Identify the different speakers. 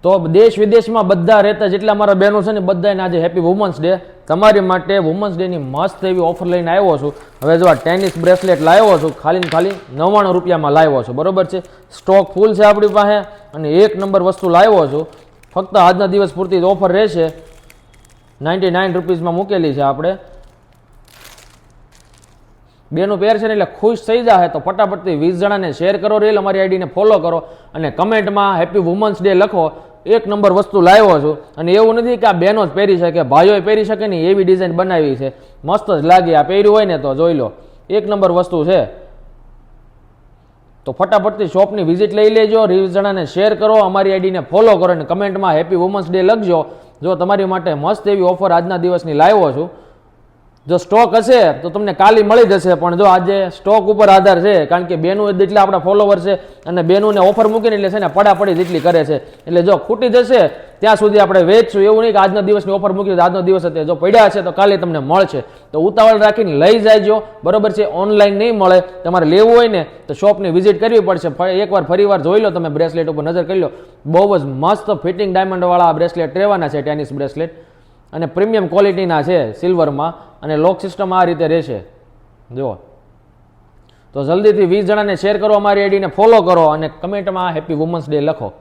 Speaker 1: તો દેશ વિદેશમાં બધા રહેતા જેટલા મારા બહેનો છે ને બધાને આજે હેપી વુમન્સ ડે. તમારી માટે વુમન્સ ડેની મસ્ત એવી ઓફર લઈને આવ્યો છું. હવે જો આ ટેનિસ બ્રેસલેટ લાવ્યો છું, ખાલી ને ખાલી 99 રૂપિયામાં લાવ્યો છું, બરોબર છે. સ્ટોક ફૂલ છે આપણી પાસે અને એક નંબર વસ્તુ લાવ્યો છું. ફક્ત આજના દિવસ પૂરતી ઓફર રહેશે. 99 રૂપીસમાં મૂકેલી છે આપણે. બેનું પેર છે ને એટલે ખુશ થઈ જાય. તો ફટાફટથી 20 જણાને શેર કરો, રીલ અમારી આઈડીને ફોલો કરો અને કમેન્ટમાં હેપી વુમન્સ ડે લખો. એક નંબર વસ્તુ લાવ્યો છું અને એવું નથી કે આ બહેનો જ પહેરી શકે, ભાઈઓ પહેરી શકે નહીં એવી ડિઝાઇન બનાવી છે. મસ્ત જ લાગે. આ પહેર્યું હોય ને તો જોઈ લો, એક નંબર વસ્તુ છે. તો ફટાફટથી શોપની વિઝિટ લઈ લેજો, 20 જણાને શેર કરો, અમારી આઈડીને ફોલો કરો અને કમેન્ટમાં હેપી વુમન્સ ડે લખજો. જો તમારી માટે મસ્ત એવી ઓફર આજના દિવસની લાવ્યો છું. જો સ્ટોક હશે તો તમને કાલે મળી જશે, પણ જો આજે સ્ટોક ઉપર આધાર છે, કારણ કે બેનું જેટલા આપણા ફોલોવર છે અને બેનુંને ઓફર મૂકીને એટલે છે ને પડાપડી જેટલી કરે છે. એટલે જો ખૂટી જશે ત્યાં સુધી આપણે વેચશું. એવું નહીં કે આજના દિવસની ઓફર મૂકી તો આજનો દિવસ હતો, જો પડ્યા છે તો કાલે તમને મળશે. તો ઉતાવળ રાખીને લઈ જાયજો, બરોબર છે. ઓનલાઈન નહીં મળે. તમારે લેવું હોય ને તો શોપની વિઝિટ કરવી પડશે. એકવાર ફરીવાર જોઈ લો, તમે બ્રેસલેટ ઉપર નજર કરી લો. બહુ જ મસ્ત ફિટિંગ ડાયમંડવાળા બ્રેસલેટ રહેવાના છે, ટેનિસ બ્રેસલેટ, અને પ્રીમિયમ ક્વોલિટીના છે સિલ્વરમાં, અને લોક સિસ્ટમ આ રીતે રહેશે. જુઓ, તો જલ્દીથી 20 જણાને શેર કરો, અમારી આઈડીને ફોલો કરો અને કમેન્ટમાં હેપી વુમન્સ ડે લખો.